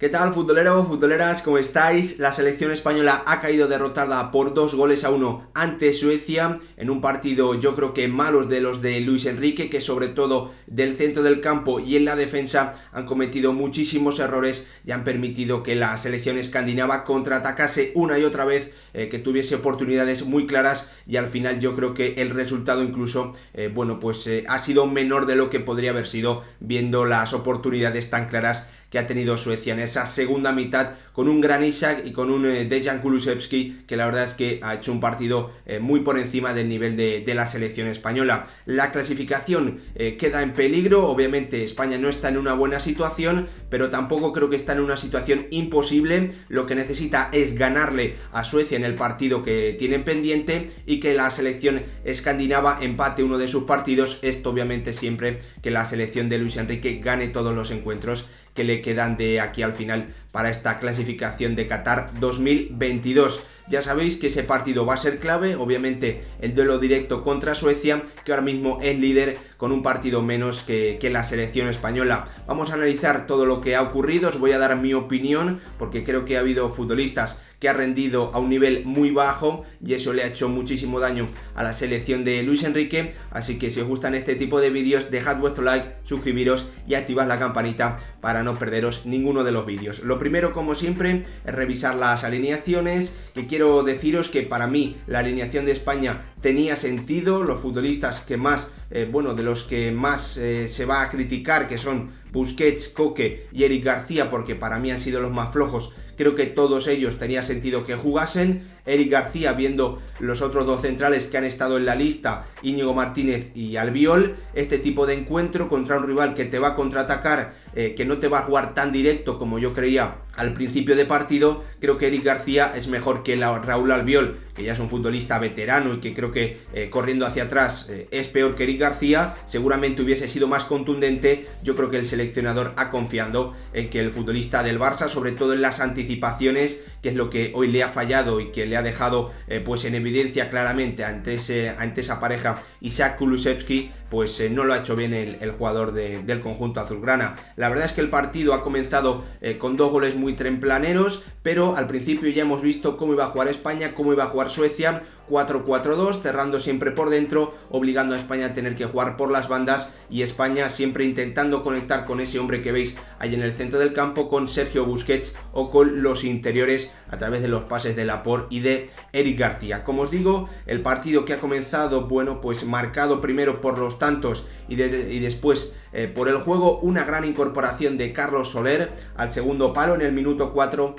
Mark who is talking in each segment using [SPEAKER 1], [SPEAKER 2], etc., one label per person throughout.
[SPEAKER 1] ¿Qué tal, futboleros, futboleras? ¿Cómo estáis? La selección española ha caído derrotada por 2-1 ante Suecia en un partido, yo creo que malos de los de Luis Enrique, que sobre todo del centro del campo y en la defensa han cometido muchísimos errores y han permitido que la selección escandinava contraatacase una y otra vez, que tuviese oportunidades muy claras, y al final yo creo que el resultado incluso, ha sido menor de lo que podría haber sido, viendo las oportunidades tan claras que ha tenido Suecia en esa segunda mitad, con un gran Isak y con un Dejan Kulusevski, que la verdad es que ha hecho un partido muy por encima del nivel de la selección española. La clasificación queda en peligro. Obviamente España no está en una buena situación, pero tampoco creo que está en una situación imposible. Lo que necesita es ganarle a Suecia en el partido que tienen pendiente y que la selección escandinava empate uno de sus partidos. Esto obviamente siempre que la selección de Luis Enrique gane todos los encuentros que le quedan de aquí al final para esta clasificación de Qatar 2022. Ya sabéis que ese partido va a ser clave, obviamente el duelo directo contra Suecia, que ahora mismo es líder con un partido menos que la selección española. Vamos a analizar todo lo que ha ocurrido, os voy a dar mi opinión, porque creo que ha habido futbolistas que ha rendido a un nivel muy bajo y eso le ha hecho muchísimo daño a la selección de Luis Enrique. Así que si os gustan este tipo de vídeos, dejad vuestro like, suscribiros y activad la campanita para no perderos ninguno de los vídeos. Lo primero, como siempre, es revisar las alineaciones, que quiero deciros que para mí la alineación de España tenía sentido. Los futbolistas que más, de los que más se va a criticar, que son Busquets, Koke y Eric García, porque para mí han sido los más flojos, creo que todos ellos tenía sentido que jugasen. Eric García, viendo los otros dos centrales que han estado en la lista, Íñigo Martínez y Albiol, este tipo de encuentro contra un rival que te va a contraatacar, que no te va a jugar tan directo como yo creía al principio de partido, creo que Eric García es mejor que Raúl Albiol, que ya es un futbolista veterano y que creo que corriendo hacia atrás es peor que Eric García. Seguramente hubiese sido más contundente. Yo creo que el seleccionador ha confiado en que el futbolista del Barça, sobre todo en las anticipaciones, que es lo que hoy le ha fallado y que le ha dejado en evidencia claramente ante esa pareja, Isak Kulusevski, no lo ha hecho bien el jugador del conjunto azulgrana. La verdad es que el partido ha comenzado con dos goles muy tempraneros, pero al principio ya hemos visto cómo iba a jugar España, cómo iba a jugar Suecia. 4-4-2, cerrando siempre por dentro, obligando a España a tener que jugar por las bandas, y España siempre intentando conectar con ese hombre que veis ahí en el centro del campo, con Sergio Busquets, o con los interiores a través de los pases de Laporte y de Eric García. Como os digo, el partido que ha comenzado, marcado primero por los tantos y después por el juego, una gran incorporación de Carlos Soler al segundo palo en el minuto 4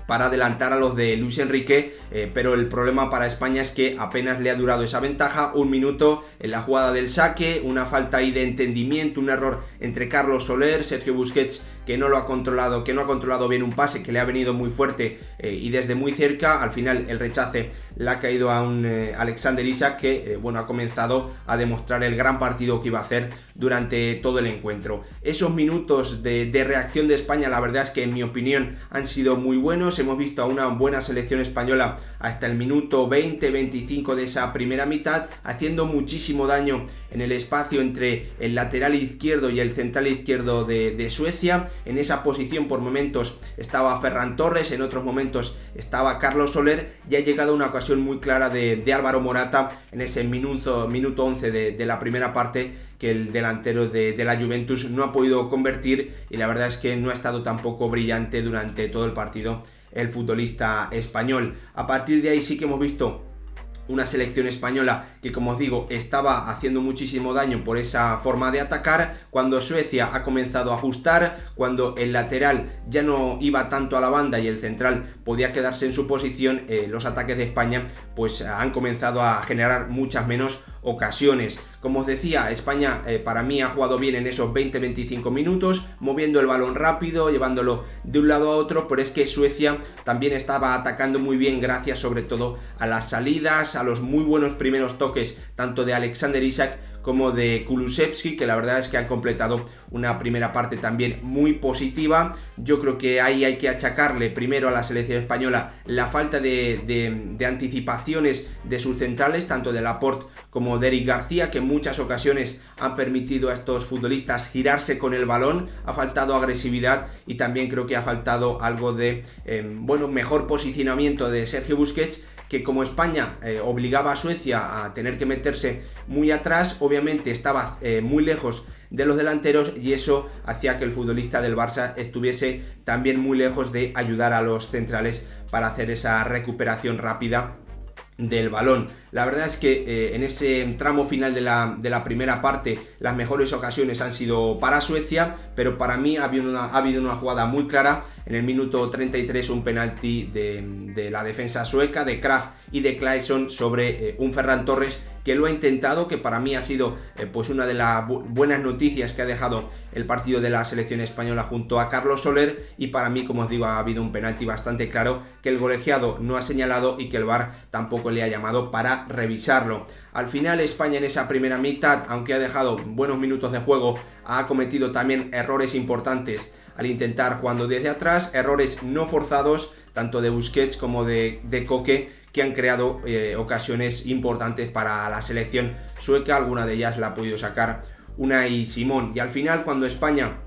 [SPEAKER 1] para adelantar a los de Luis Enrique, pero el problema para España es que apenas le ha durado esa ventaja. Un minuto en la jugada del saque, una falta ahí de entendimiento, un error entre Carlos Soler, Sergio Busquets, que no ha controlado bien un pase que le ha venido muy fuerte y desde muy cerca. Al final el rechace le ha caído a un Alexander Isak, que ha comenzado a demostrar el gran partido que iba a hacer durante todo el encuentro. Esos minutos de reacción de España, la verdad es que en mi opinión han sido muy buenos. Hemos visto a una buena selección española hasta el minuto 20-25 de esa primera mitad, haciendo muchísimo daño en el espacio entre el lateral izquierdo y el central izquierdo de Suecia. En esa posición por momentos estaba Ferran Torres, en otros momentos estaba Carlos Soler, y ha llegado una ocasión muy clara de Álvaro Morata en ese minuto 11 de la primera parte, que el delantero de la Juventus no ha podido convertir, y la verdad es que no ha estado tampoco brillante durante todo el partido el futbolista español. A partir de ahí sí que hemos visto una selección española que, como os digo, estaba haciendo muchísimo daño por esa forma de atacar. Cuando Suecia ha comenzado a ajustar, cuando el lateral ya no iba tanto a la banda y el central podía quedarse en su posición, los ataques de España han comenzado a generar muchas menos ocasiones. Como os decía, España para mí ha jugado bien en esos 20-25 minutos, moviendo el balón rápido, llevándolo de un lado a otro, pero es que Suecia también estaba atacando muy bien, gracias sobre todo a las salidas, a los muy buenos primeros toques tanto de Alexander Isak como de Kulusevski, que la verdad es que han completado una primera parte también muy positiva. Yo creo que ahí hay que achacarle primero a la selección española la falta de anticipaciones de sus centrales, tanto de Laporte como de Eric García, que en muchas ocasiones han permitido a estos futbolistas girarse con el balón. Ha faltado agresividad y también creo que ha faltado algo de mejor posicionamiento de Sergio Busquets, que como España obligaba a Suecia a tener que meterse muy atrás, obviamente estaba muy lejos de los delanteros, y eso hacía que el futbolista del Barça estuviese también muy lejos de ayudar a los centrales para hacer esa recuperación rápida del balón. La verdad es que en ese tramo final de la primera parte las mejores ocasiones han sido para Suecia, pero para mí ha habido una jugada muy clara en el minuto 33, un penalti de la defensa sueca, de Kraft y de Claesson sobre un Ferran Torres, que lo ha intentado, que para mí ha sido pues una de las buenas noticias que ha dejado el partido de la selección española junto a Carlos Soler, y para mí, como os digo, ha habido un penalti bastante claro que el colegiado no ha señalado y que el VAR tampoco le ha llamado para revisarlo. Al final España en esa primera mitad, aunque ha dejado buenos minutos de juego, ha cometido también errores importantes al intentar jugando desde atrás, errores no forzados tanto de Busquets como de Koke, que han creado ocasiones importantes para la selección sueca. Alguna de ellas la ha podido sacar Unai Simón. Y al final, cuando España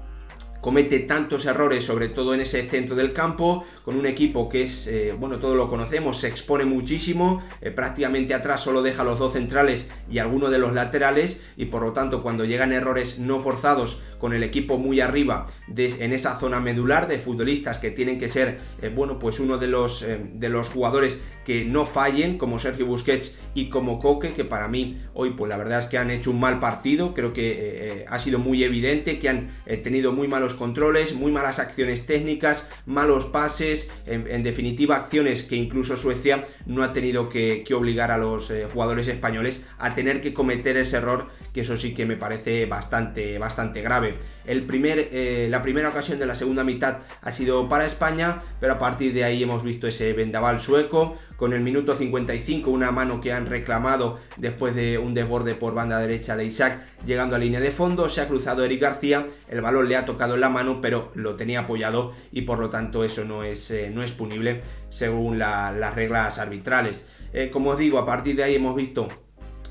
[SPEAKER 1] comete tantos errores, sobre todo en ese centro del campo, con un equipo que es, todos lo conocemos, se expone muchísimo, prácticamente atrás solo deja los dos centrales y alguno de los laterales, y por lo tanto cuando llegan errores no forzados con el equipo muy arriba en esa zona medular de futbolistas que tienen que ser uno de los jugadores que no fallen, como Sergio Busquets y como Koke, que para mí hoy pues la verdad es que han hecho un mal partido. Creo que ha sido muy evidente que han tenido muy malos controles, muy malas acciones técnicas, malos pases, en definitiva acciones que incluso Suecia no ha tenido que obligar a los jugadores españoles a tener que cometer ese error, que eso sí que me parece bastante grave. La primera ocasión de la segunda mitad ha sido para España, pero a partir de ahí hemos visto ese vendaval sueco, con el minuto 55 una mano que han reclamado después de un desborde por banda derecha de Isaac llegando a línea de fondo. Se ha cruzado Eric García, el balón le ha tocado en la mano, pero lo tenía apoyado y por lo tanto eso no es punible según las reglas arbitrales. Como os digo, a partir de ahí hemos visto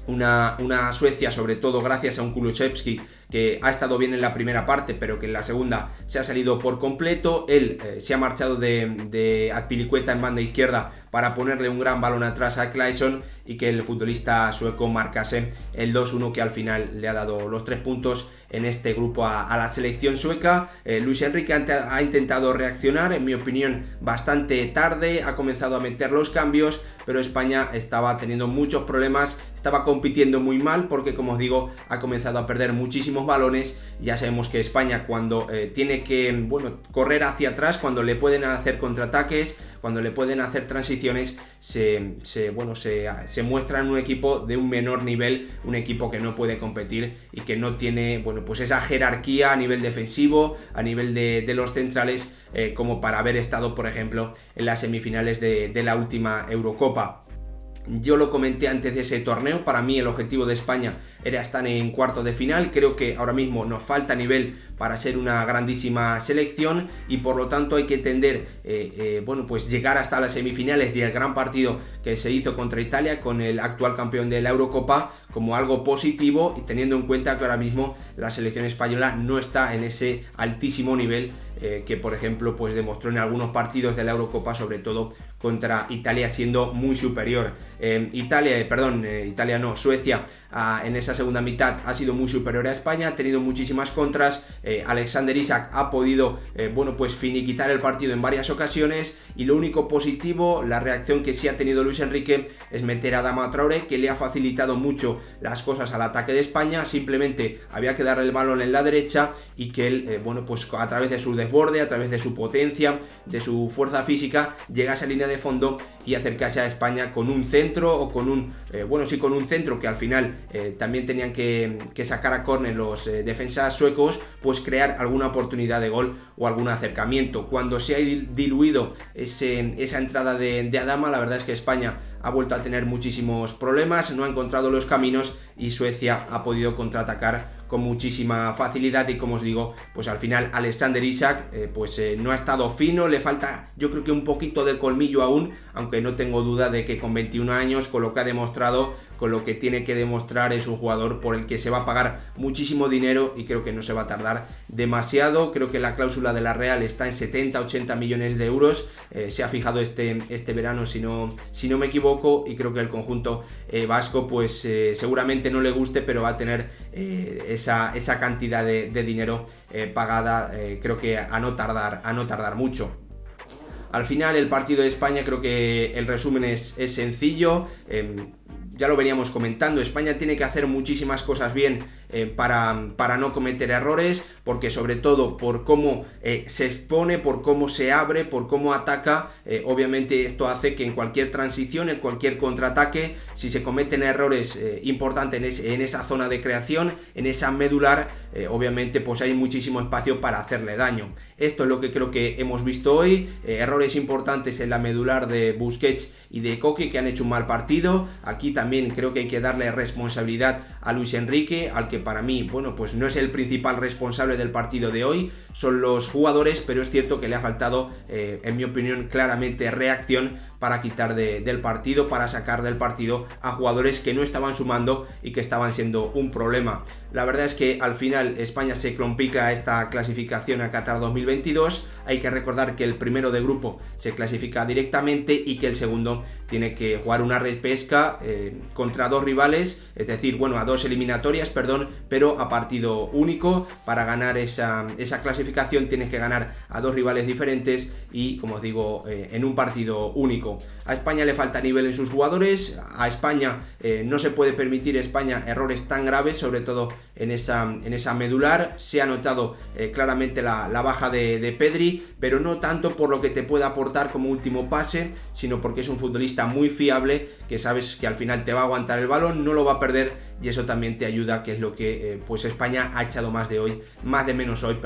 [SPEAKER 1] una Suecia, sobre todo gracias a un Kulusevski que ha estado bien en la primera parte, pero que en la segunda se ha salido por completo. Él se ha marchado de Azpilicueta en banda izquierda para ponerle un gran balón atrás a Claesson y que el futbolista sueco marcase el 2-1, que al final le ha dado los 3 puntos en este grupo a la selección sueca. Luis Enrique ha intentado reaccionar, en mi opinión bastante tarde, ha comenzado a meter los cambios, pero España estaba teniendo muchos problemas, estaba compitiendo muy mal porque, como os digo, ha comenzado a perder muchísimos balones. Ya sabemos que España, cuando tiene que correr hacia atrás, cuando le pueden hacer contraataques, cuando le pueden hacer transiciones, se muestra en un equipo de un menor nivel, un equipo que no puede competir y que no tiene esa jerarquía a nivel defensivo, a nivel de los centrales, como para haber estado, por ejemplo, en las semifinales de la última Eurocopa. Yo lo comenté antes de ese torneo, para mí el objetivo de España era estar en cuartos de final. Creo que ahora mismo nos falta nivel para ser una grandísima selección y por lo tanto hay que entender llegar hasta las semifinales y el gran partido que se hizo contra Italia con el actual campeón de la Eurocopa como algo positivo, y teniendo en cuenta que ahora mismo la selección española no está en ese altísimo nivel que por ejemplo demostró en algunos partidos de la Eurocopa, sobre todo contra Italia, siendo muy superior. Suecia en esa segunda mitad ha sido muy superior a España, ha tenido muchísimas contras. Alexander Isak ha podido finiquitar el partido en varias ocasiones, y lo único positivo, la reacción que sí ha tenido Luis Enrique, es meter a Adama Traoré, que le ha facilitado mucho las cosas al ataque de España. Simplemente había que darle el balón en la derecha y que él a través de sus desborde, a través de su potencia, de su fuerza física, llegase a línea de fondo y acercase a España con un centro o con un, con un centro que al final también tenían que sacar a córner los defensas suecos, pues crear alguna oportunidad de gol o algún acercamiento. Cuando se ha diluido esa entrada de Adama, la verdad es que España ha vuelto a tener muchísimos problemas, no ha encontrado los caminos y Suecia ha podido contraatacar con muchísima facilidad y, como os digo, pues al final Alexander Isak no ha estado fino, le falta yo creo que un poquito de colmillo aún, aunque no tengo duda de que con 21 años, con lo que ha demostrado, con lo que tiene que demostrar, es un jugador por el que se va a pagar muchísimo dinero y creo que no se va a tardar demasiado. Creo que la cláusula de la Real está en 70-80 millones de euros, se ha fijado este verano si no me equivoco, y creo que el conjunto vasco pues seguramente no le guste, pero va a tener esa cantidad de dinero pagada, creo que a no tardar mucho. Al final el partido de España, creo que el resumen es sencillo. Ya lo veníamos comentando, España tiene que hacer muchísimas cosas bien para no cometer errores, porque sobre todo por cómo se expone, por cómo se abre, por cómo ataca, obviamente esto hace que en cualquier transición, en cualquier contraataque, si se cometen errores importantes en esa zona de creación, en esa medular, obviamente pues hay muchísimo espacio para hacerle daño. Esto es lo que creo que hemos visto hoy, errores importantes en la medular de Busquets y de Coque, que han hecho un mal partido. Aquí también creo que hay que darle responsabilidad a Luis Enrique, al que para mí, pues no es el principal responsable del partido de hoy, son los jugadores, pero es cierto que le ha faltado, en mi opinión, claramente reacción para quitar del partido, para sacar del partido a jugadores que no estaban sumando y que estaban siendo un problema. La verdad es que al final España se complica esta clasificación a Qatar 2022. Hay que recordar que el primero de grupo se clasifica directamente y que el segundo tiene que jugar una repesca contra dos rivales, es decir, a dos eliminatorias, pero a partido único. Para ganar esa clasificación tienes que ganar a dos rivales diferentes y, como os digo, en un partido único. A España le falta nivel en sus jugadores, a España no se puede permitir errores tan graves, sobre todo en esa medular. Se ha notado claramente la baja de Pedri, pero no tanto por lo que te pueda aportar como último pase, sino porque es un futbolista muy fiable, que sabes que al final te va a aguantar el balón, no lo va a perder, y eso también te ayuda, que es lo que España ha echado más de menos hoy.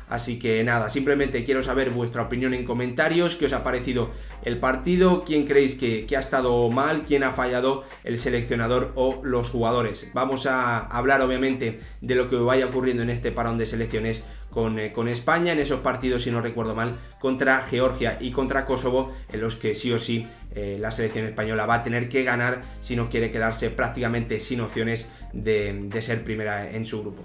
[SPEAKER 1] Así que nada, simplemente quiero saber vuestra opinión en comentarios, qué os ha parecido el partido, quién creéis que ha estado mal, quién ha fallado, el seleccionador o los jugadores. Vamos a hablar obviamente de lo que vaya ocurriendo en este parón de selecciones con España, en esos partidos, si no recuerdo mal, contra Georgia y contra Kosovo, en los que sí o sí la selección española va a tener que ganar si no quiere quedarse prácticamente sin opciones de ser primera en su grupo.